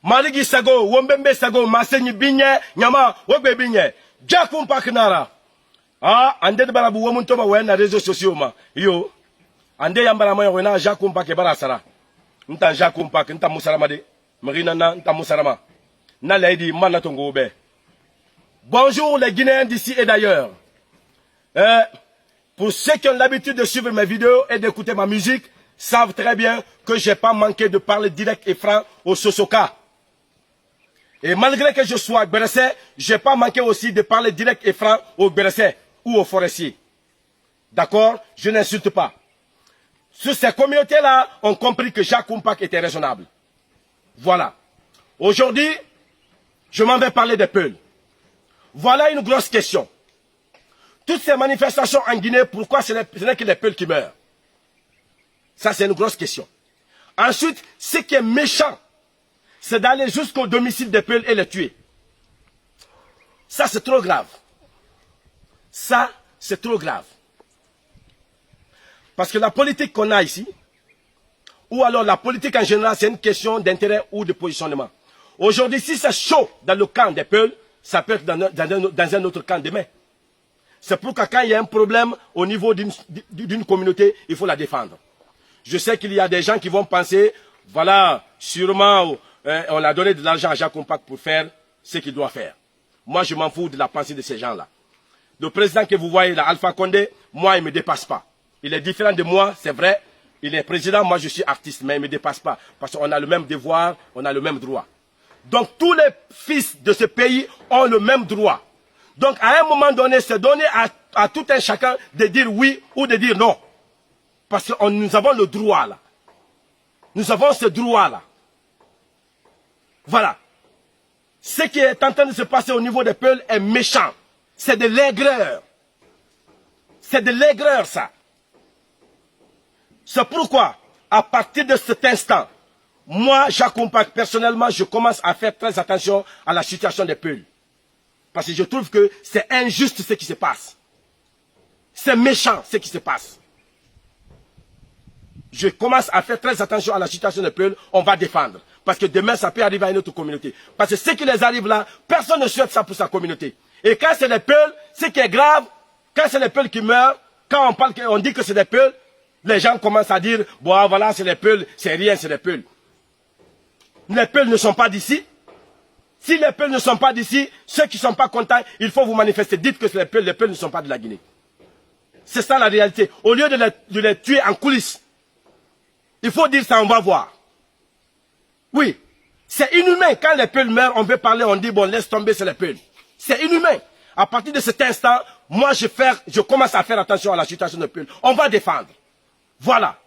Maligi Sago, Wombembe Sago, Masenyi Binye, Nyama, Wogbe Binye, Jakum Paknara. Ah, ande de barabu womuntoba wena réseaux sociaux ma. Yo. Ande yambara moya wena Jakum Pak barasara. Nta Jakum Pak, nta Musarama de. Marina na, nta Musarama. Na lady Manatongo be. Bonjour les Guinéens d'ici et d'ailleurs. Pour ceux qui ont l'habitude de suivre mes vidéos et d'écouter ma musique, savent très bien que je n'ai pas manqué de parler direct et franc au Sosoka. Et malgré que je sois Gbéressé, je n'ai pas manqué aussi de parler direct et franc au Gbéressé ou aux forestiers. D'accord? Je n'insulte pas. Sur ces communautés-là, ont compris que Jacques Mpak était raisonnable. Voilà. Aujourd'hui, je m'en vais parler des Peuls. Voilà une grosse question. Toutes ces manifestations en Guinée, pourquoi ce n'est que les Peuls qui meurent? Ça, c'est une grosse question. Ensuite, ce qui est méchant, c'est d'aller jusqu'au domicile des Peuls et les tuer. Ça, c'est trop grave. Ça, c'est trop grave. Parce que la politique qu'on a ici, ou alors la politique en général, c'est une question d'intérêt ou de positionnement. Aujourd'hui, si c'est chaud dans le camp des Peuls, ça peut être dans un autre camp demain. C'est pourquoi quand il y a un problème au niveau d'une communauté, il faut la défendre. Je sais qu'il y a des gens qui vont penser, voilà, sûrement, on a donné de l'argent à Jacques Mpak pour faire ce qu'il doit faire. Moi, je m'en fous de la pensée de ces gens-là. Le président que vous voyez là, Alpha Condé, moi, il ne me dépasse pas. Il est différent de moi, c'est vrai. Il est président, moi, je suis artiste, mais il ne me dépasse pas. Parce qu'on a le même devoir, on a le même droit. Donc, tous les fils de ce pays ont le même droit. Donc, à un moment donné, c'est donné à tout un chacun de dire oui ou de dire non. Parce que nous avons le droit là. Nous avons ce droit là. Voilà. Ce qui est en train de se passer au niveau des Peuls est méchant. C'est de l'aigreur. C'est de l'aigreur ça. C'est pourquoi, à partir de cet instant, moi, Jacques Mpak, personnellement, je commence à faire très attention à la situation des Peuls. Parce que je trouve que c'est injuste ce qui se passe. C'est méchant ce qui se passe. Je commence à faire très attention à la situation des Peuls, on va défendre. Parce que demain, ça peut arriver à une autre communauté. Parce que ce qui les arrive là, personne ne souhaite ça pour sa communauté. Et quand c'est les Peuls, ce qui est grave, quand c'est les Peuls qui meurent, quand on parle, on dit que c'est des Peuls, les gens commencent à dire, bon voilà, c'est les Peuls, c'est rien, c'est les Peuls. Les Peuls ne sont pas d'ici. Si les Peuls ne sont pas d'ici, ceux qui ne sont pas contents, il faut vous manifester. Dites que c'est les Peuls ne sont pas de la Guinée. C'est ça la réalité. Au lieu de les tuer en coulisses, il faut dire ça, on va voir. Oui, c'est inhumain. Quand les Peuls meurent, on veut parler, on dit, bon, laisse tomber, c'est les Peuls. C'est inhumain. À partir de cet instant, moi, je commence à faire attention à la situation des Peuls. On va défendre. Voilà.